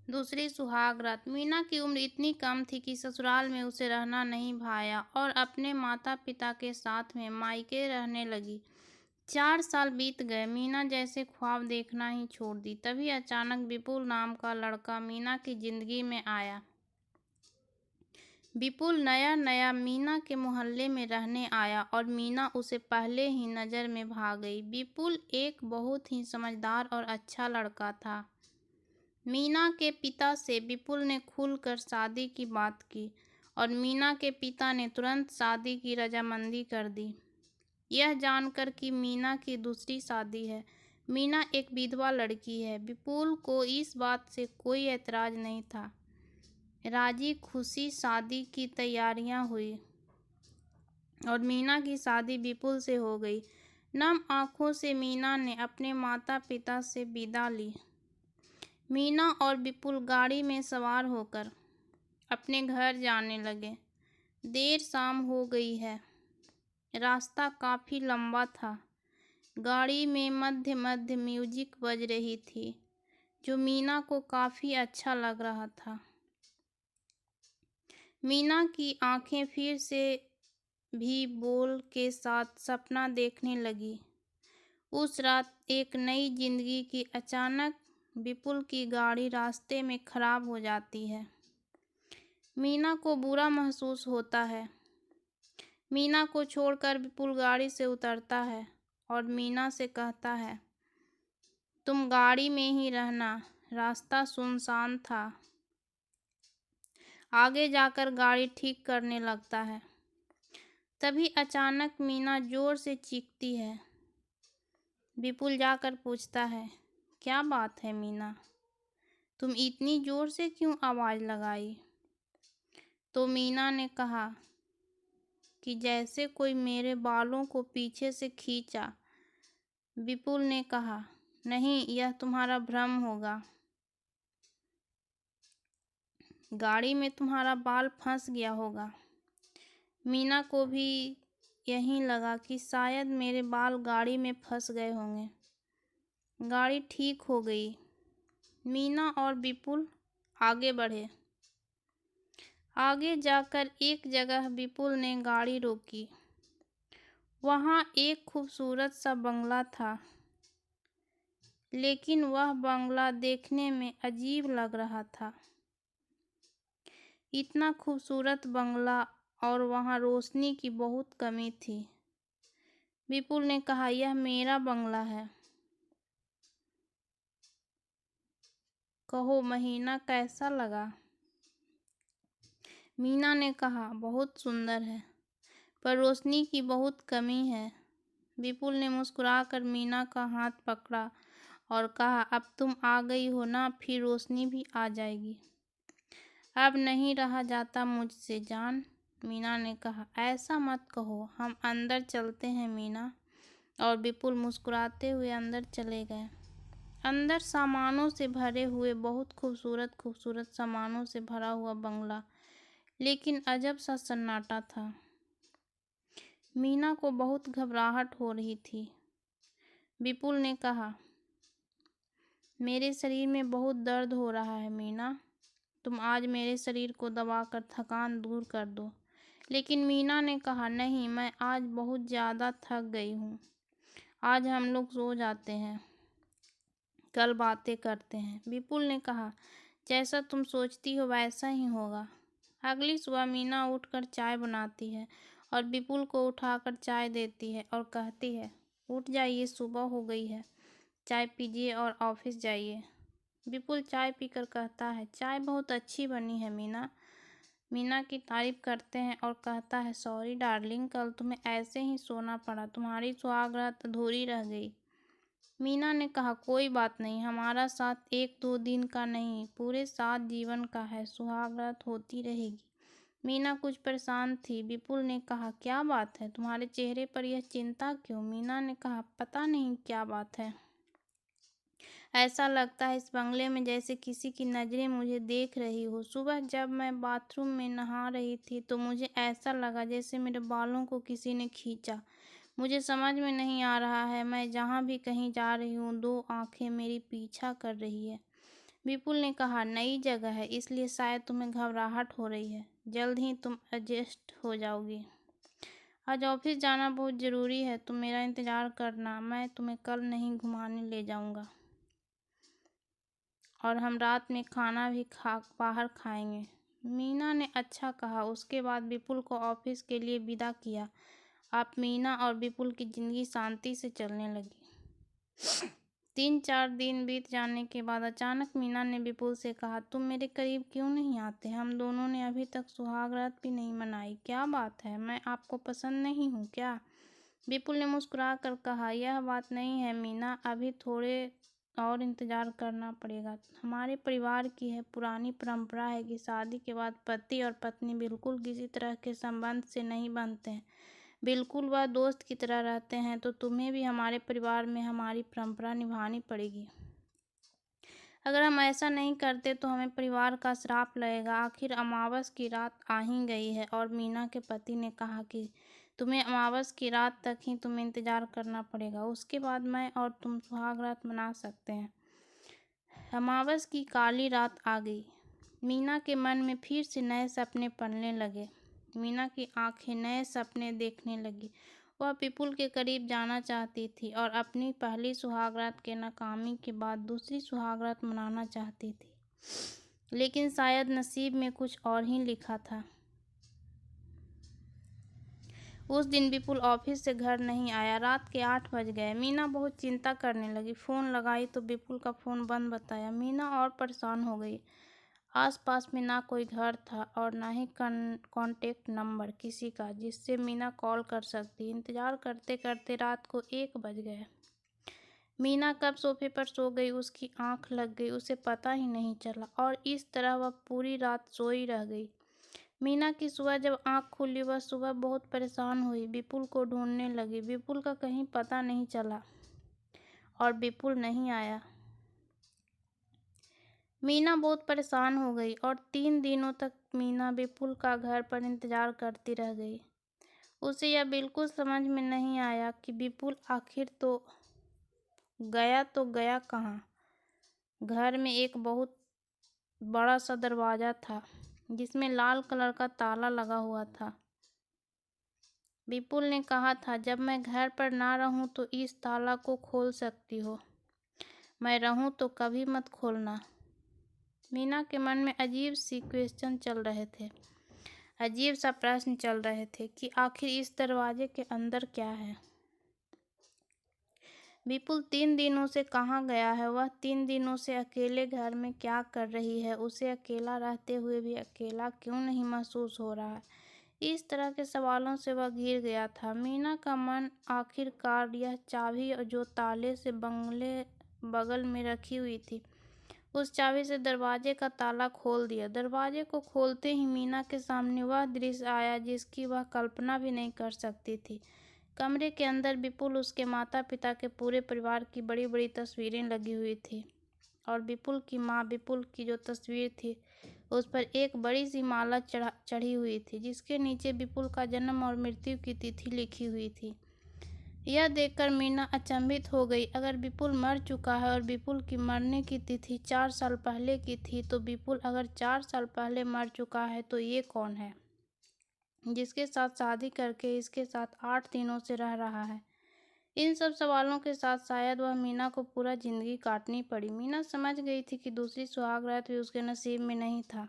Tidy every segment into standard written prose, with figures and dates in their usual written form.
दूसरी सुहाग रात। मीना की उम्र इतनी कम थी कि ससुराल में उसे रहना नहीं भाया और अपने माता पिता के साथ में मायके रहने लगी। 4 साल बीत गए। मीना जैसे ख्वाब देखना ही छोड़ दी। तभी अचानक विपुल नाम का लड़का मीना की जिंदगी में आया। विपुल नया नया मीना के मोहल्ले में रहने आया और मीना उसे पहले ही नजर में भा गई। विपुल एक बहुत ही समझदार और अच्छा लड़का था। मीना के पिता से विपुल ने खुलकर शादी की बात की और मीना के पिता ने तुरंत शादी की रजामंदी कर दी। यह जानकर कि मीना की दूसरी शादी है। मीना एक विधवा लड़की है। विपुल को इस बात से कोई ऐतराज नहीं था। राजी खुशी शादी की तैयारियां हुई और मीना की शादी विपुल से हो गई। नम आंखों से मीना ने अपने माता पिता से विदा ली। मीना और विपुल गाड़ी में सवार होकर अपने घर जाने लगे। देर शाम हो गई है। रास्ता काफी लंबा था। गाड़ी में मध्य मध्य म्यूजिक बज रही थी जो मीना को काफी अच्छा लग रहा था। मीना की आंखें फिर से भी बोल के साथ सपना देखने लगी। उस रात एक नई जिंदगी की अचानक विपुल की गाड़ी रास्ते में खराब हो जाती है। मीना को बुरा महसूस होता है। मीना को छोड़कर विपुल गाड़ी से उतरता है और मीना से कहता है, तुम गाड़ी में ही रहना। रास्ता सुनसान था। आगे जाकर गाड़ी ठीक करने लगता है। तभी अचानक मीना जोर से चीखती है। विपुल जाकर पूछता है, क्या बात है मीना, तुम इतनी जोर से क्यों आवाज लगाई? तो मीना ने कहा कि जैसे कोई मेरे बालों को पीछे से खींचा। विपुल ने कहा, नहीं, यह तुम्हारा भ्रम होगा। गाड़ी में तुम्हारा बाल फंस गया होगा। मीना को भी यही लगा कि शायद मेरे बाल गाड़ी में फंस गए होंगे। गाड़ी ठीक हो गई। मीना और विपुल आगे बढ़े। आगे जाकर एक जगह विपुल ने गाड़ी रोकी। वहाँ एक खूबसूरत सा बंगला था, लेकिन वह बंगला देखने में अजीब लग रहा था। इतना खूबसूरत बंगला और वहाँ रोशनी की बहुत कमी थी। विपुल ने कहा, यह मेरा बंगला है। कहो महीना कैसा लगा? मीना ने कहा, बहुत सुंदर है, पर रोशनी की बहुत कमी है। विपुल ने मुस्कुराकर मीना का हाथ पकड़ा और कहा, अब तुम आ गई हो ना, फिर रोशनी भी आ जाएगी। अब नहीं रहा जाता मुझसे जान। मीना ने कहा, ऐसा मत कहो, हम अंदर चलते हैं मीना। और विपुल मुस्कुराते हुए अंदर चले गए। अंदर सामानों से भरे हुए बहुत खूबसूरत खूबसूरत सामानों से भरा हुआ बंगला, लेकिन अजब सा सन्नाटा था। मीना को बहुत घबराहट हो रही थी। विपुल ने कहा, मेरे शरीर में बहुत दर्द हो रहा है मीना, तुम आज मेरे शरीर को दबाकर थकान दूर कर दो। लेकिन मीना ने कहा, नहीं, मैं आज बहुत ज़्यादा थक गई हूँ। आज हम लोग सो जाते हैं, कल बातें करते हैं। विपुल ने कहा, जैसा तुम सोचती हो वैसा ही होगा। अगली सुबह मीना उठकर चाय बनाती है और विपुल को उठाकर चाय देती है और कहती है, उठ जाइए, सुबह हो गई है, चाय पीजिए और ऑफिस जाइए। विपुल चाय पीकर कहता है, चाय बहुत अच्छी बनी है मीना। मीना की तारीफ करते हैं और कहता है, सॉरी डार्लिंग, कल तुम्हें ऐसे ही सोना पड़ा, तुम्हारी सुहागरात अधूरी रह गई। मीना ने कहा, कोई बात नहीं, हमारा साथ 1-2 दिन का नहीं, पूरे 7 जीवन का है, सुहागरात होती रहेगी। मीना कुछ परेशान थी। विपुल ने कहा, क्या बात है, तुम्हारे चेहरे पर यह चिंता क्यों? मीना ने कहा, पता नहीं क्या बात है, ऐसा लगता है इस बंगले में जैसे किसी की नज़रें मुझे देख रही हो। सुबह जब मैं बाथरूम में नहा रही थी तो मुझे ऐसा लगा जैसे मेरे बालों को किसी ने खींचा। मुझे समझ में नहीं आ रहा है, मैं जहाँ भी कहीं जा रही हूँ 2 आंखें मेरी पीछा कर रही है। विपुल ने कहा, नई जगह है इसलिए शायद तुम्हें घबराहट हो रही है। जल्द ही तुम एडजस्ट हो जाओगी। आज ऑफिस जाना बहुत ज़रूरी है, तुम मेरा इंतज़ार करना, मैं तुम्हें कल नहीं घुमाने ले जाऊंगा और हम रात में खाना भी बाहर खाएंगे। मीना ने अच्छा कहा। उसके बाद विपुल को ऑफिस के लिए विदा किया। अब मीना और विपुल की ज़िंदगी शांति से चलने लगी। 3-4 दिन बीत जाने के बाद अचानक मीना ने विपुल से कहा, तुम मेरे करीब क्यों नहीं आते? हम दोनों ने अभी तक सुहागरात भी नहीं मनाई। क्या बात है? मैं आपको पसंद नहीं हूँ क्या? विपुल ने मुस्कुरा कर कहा, यह बात नहीं है मीना, अभी थोड़े और इंतज़ार करना पड़ेगा। हमारे परिवार की है पुरानी परंपरा है कि शादी के बाद पति और पत्नी बिल्कुल किसी तरह के संबंध से नहीं बनते हैं, बिल्कुल वह दोस्त की तरह रहते हैं। तो तुम्हें भी हमारे परिवार में हमारी परंपरा निभानी पड़ेगी। अगर हम ऐसा नहीं करते तो हमें परिवार का श्राप लगेगा। आखिर अमावस की रात आ ही गई है। और मीना के पति ने कहा कि तुम्हें अमावस की रात तक ही तुम्हें इंतज़ार करना पड़ेगा, उसके बाद मैं और तुम सुहागरात मना सकते हैं। अमावस की काली रात आ गई। मीना के मन में फिर से नए सपने पलने लगे। मीना की आंखें नए सपने देखने लगी। वह विपुल के करीब जाना चाहती थी और अपनी पहली सुहागरात के नाकामी के बाद दूसरी सुहागरात मनाना चाहती थी, लेकिन शायद नसीब में कुछ और ही लिखा था। उस दिन विपुल ऑफिस से घर नहीं आया। रात के 8 बज गए। मीना बहुत चिंता करने लगी। फ़ोन लगाई तो विपुल का फ़ोन बंद बताया। मीना और परेशान हो गई। आसपास में ना कोई घर था और ना ही कॉन्टेक्ट नंबर किसी का जिससे मीना कॉल कर सकती। इंतज़ार करते करते रात को 1 बज गए। मीना कब सोफे पर सो गई, उसकी आंख लग गई, उसे पता ही नहीं चला और इस तरह वह पूरी रात सोई रह गई। मीना की सुबह जब आंख खुली, वह सुबह बहुत परेशान हुई। विपुल को ढूंढने लगी। विपुल का कहीं पता नहीं चला और विपुल नहीं आया। मीना बहुत परेशान हो गई और 3 दिनों तक मीना विपुल का घर पर इंतजार करती रह गई। उसे यह बिल्कुल समझ में नहीं आया कि विपुल आखिर तो गया कहाँ। घर में एक बहुत बड़ा सा दरवाज़ा था जिसमें लाल कलर का ताला लगा हुआ था। विपुल ने कहा था, जब मैं घर पर ना रहूं तो इस ताला को खोल सकती हो, मैं रहूं तो कभी मत खोलना। मीना के मन में अजीब सा प्रश्न चल रहे थे कि आखिर इस दरवाजे के अंदर क्या है। विपुल 3 दिनों से कहाँ गया है? वह 3 दिनों से अकेले घर में क्या कर रही है? उसे अकेला रहते हुए भी अकेला क्यों नहीं महसूस हो रहा है? इस तरह के सवालों से वह घिर गया था। मीना का मन आखिरकार यह चाबी जो ताले से बगल में रखी हुई थी, उस चाबी से दरवाजे का ताला खोल दिया। दरवाजे को खोलते ही मीना के सामने वह दृश्य आया जिसकी वह कल्पना भी नहीं कर सकती थी। कमरे के अंदर विपुल, उसके माता पिता के पूरे परिवार की बड़ी बड़ी तस्वीरें लगी हुई थी और विपुल की माँ विपुल की जो तस्वीर थी उस पर एक बड़ी सी माला चढ़ी हुई थी जिसके नीचे विपुल का जन्म और मृत्यु की तिथि लिखी हुई थी। यह देखकर मीना अचंभित हो गई। अगर विपुल मर चुका है और विपुल की मरने की तिथि 4 साल पहले की थी, तो विपुल अगर 4 साल पहले मर चुका है तो ये कौन है जिसके साथ शादी करके इसके साथ 8 दिनों से रह रहा है? इन सब सवालों के साथ शायद वह मीना को पूरा जिंदगी काटनी पड़ी। मीना समझ गई थी कि दूसरी सुहागरात भी उसके नसीब में नहीं था।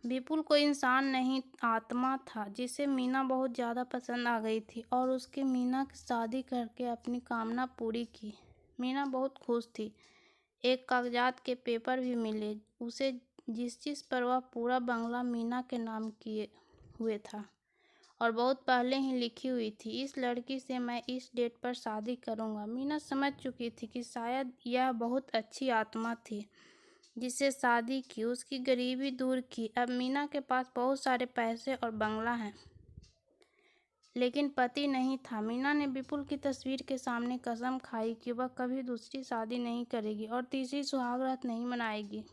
विपुल कोई इंसान नहीं, आत्मा था जिसे मीना बहुत ज़्यादा पसंद आ गई थी और उसके मीना की शादी करके अपनी कामना पूरी की। मीना बहुत खुश थी। एक कागजात के पेपर भी मिले उसे जिस पर वह पूरा बंगला मीना के नाम किए हुए था और बहुत पहले ही लिखी हुई थी, इस लड़की से मैं इस डेट पर शादी करूंगा। मीना समझ चुकी थी कि शायद यह बहुत अच्छी आत्मा थी जिससे शादी की, उसकी गरीबी दूर की। अब मीना के पास बहुत सारे पैसे और बंगला है, लेकिन पति नहीं था। मीना ने विपुल की तस्वीर के सामने कसम खाई कि वह कभी दूसरी शादी नहीं करेगी और तीसरी सुहागरात नहीं मनाएगी।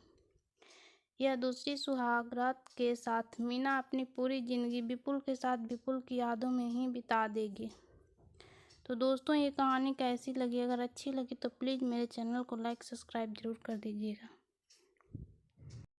यह दूसरी सुहागरात के साथ मीना अपनी पूरी जिंदगी विपुल के साथ विपुल की यादों में ही बिता देगी। तो दोस्तों ये कहानी कैसी लगी? अगर अच्छी लगी तो प्लीज़ मेरे चैनल को लाइक सब्सक्राइब ज़रूर कर दीजिएगा।